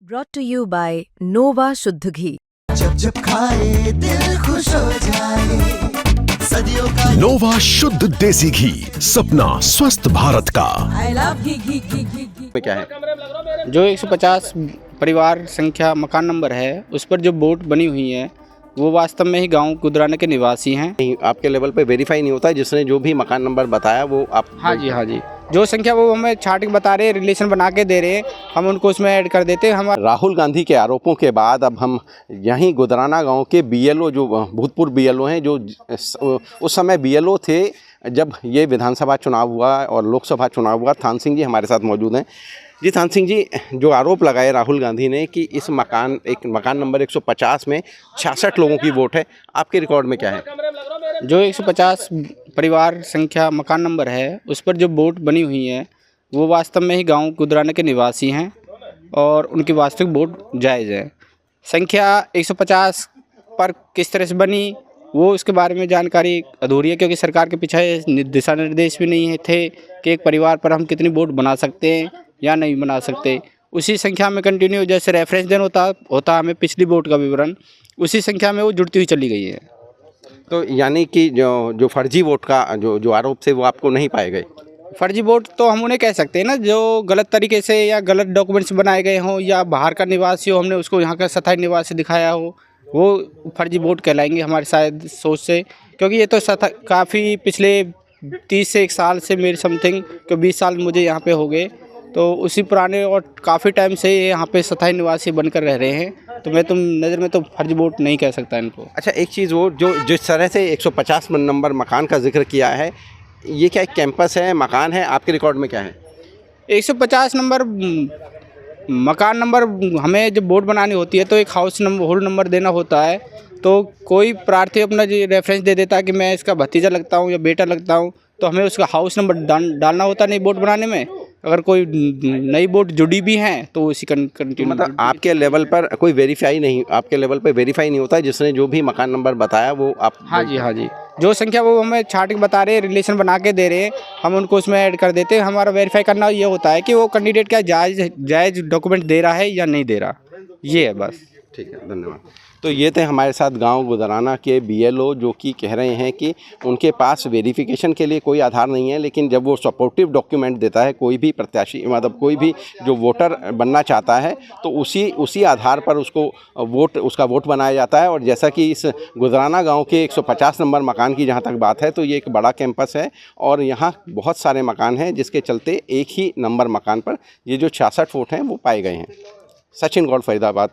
Brought to you by Nova शुद्ध घी। जब जब खाए दिल खुश हो जाए, सदियों का नोवा शुद्ध देसी घी, सपना स्वस्थ भारत का। I love घी। क्या है जो 150 परिवार संख्या मकान नंबर है उस पर जो बोट बनी हुई है वो वास्तव में ही गांव गुदराना के निवासी हैं। नहीं, आपके लेवल पे वेरीफाई नहीं होता है, जिसने जो भी मकान नंबर बताया वो आप हाँ जी जो संख्या वो हमें छाट के बता रहे हैं, रिलेशन बना के दे रहे हैं, हम उनको उसमें ऐड कर देते हैं। हमारा राहुल गांधी के आरोपों के बाद अब हम यहीं गुदराना गांव के बीएलओ जो भूतपूर्व बीएलओ हैं, जो उस समय बीएलओ थे जब ये विधानसभा चुनाव हुआ और लोकसभा चुनाव हुआ, थान सिंह जी हमारे साथ मौजूद हैं। जी थान सिंह जी, जो आरोप लगाए राहुल गांधी ने कि इस मकान नंबर 150 में 66 लोगों की वोट है, आपके रिकॉर्ड में क्या है? जो 150 परिवार संख्या मकान नंबर है उस पर जो बोट बनी हुई है वो वास्तव में ही गांव गुदराना के निवासी हैं और उनकी वास्तविक वोट जायज़ है। संख्या 150 पर किस तरह से बनी वो उसके बारे में जानकारी अधूरी है, क्योंकि सरकार के पीछे दिशा निर्देश भी नहीं थे कि एक परिवार पर हम कितनी वोट बना सकते हैं या नहीं बना सकते। उसी संख्या में कंटिन्यू जैसे रेफरेंस देना होता हमें पिछली वोट का विवरण, उसी संख्या में वो जुड़ती हुई चली गई है। तो यानी कि जो फर्जी वोट का जो आरोप थे वो आपको नहीं पाए गए? फर्जी वोट तो हम उन्हें कह सकते हैं ना, जो गलत तरीके से या गलत डॉक्यूमेंट्स बनाए गए हों या बाहर का निवासी हो, हमने उसको यहाँ का स्थायी निवासी दिखाया हो, वो फर्जी वोट कहलाएंगे हमारे शायद सोच से। क्योंकि ये तो काफ़ी पिछले 30 से 1 साल से मेरे समथिंग 20 साल मुझे यहाँ पे हो गए, तो उसी पुराने और काफ़ी टाइम से ये यहाँ पे स्थायी निवासी बनकर रह रहे हैं, तो मैं नज़र में तो फर्जी वोट नहीं कह सकता इनको। अच्छा, एक चीज़ वो जो जिस तरह से 150 नंबर मकान का जिक्र किया है, ये क्या एक कैंपस है, मकान है, आपके रिकॉर्ड में क्या है? 150 नंबर मकान नंबर हमें जब बोर्ड बनानी होती है तो एक हाउस नंबर होल्ड नंबर देना होता है। तो कोई प्रार्थी अपना रेफरेंस दे देता है कि मैं इसका भतीजा लगता हूँ या बेटा लगता हूँ, तो हमें उसका हाउस नंबर डालना होता है नई बोर्ड बनाने में। अगर कोई नई बोर्ड जुड़ी भी हैं तो उसी कंटिन्यू मतलब आपके लेवल पर कोई वेरीफाई नहीं, आपके लेवल पर वेरीफाई नहीं होता है, जिसने जो भी मकान नंबर बताया वो आप हाँ जी जो संख्या वो हमें छाट के बता रहे हैं, रिलेशन बना के दे रहे हैं, हम उनको उसमें ऐड कर देते हैं। हमारा वेरीफाई करना ये होता है कि वो कैंडिडेट क्या जायज़ डॉक्यूमेंट दे रहा है या नहीं दे रहा, ये है बस। ठीक है, धन्यवाद। तो ये थे हमारे साथ गांव गुदराना के बीएलओ, जो कि कह रहे हैं कि उनके पास वेरिफिकेशन के लिए कोई आधार नहीं है, लेकिन जब वो सपोर्टिव डॉक्यूमेंट देता है कोई भी प्रत्याशी, मतलब कोई भी जो वोटर बनना चाहता है, तो उसी आधार पर उसका वोट बनाया जाता है। और जैसा कि इस गुदराना गांव के 150 नंबर मकान की जहां तक बात है, तो ये एक बड़ा कैंपस है और यहाँ बहुत सारे मकान हैं, जिसके चलते एक ही नंबर मकान पर ये जो 66 वोट हैं वो पाए गए हैं। सचिन गौड़, फरीदाबाद।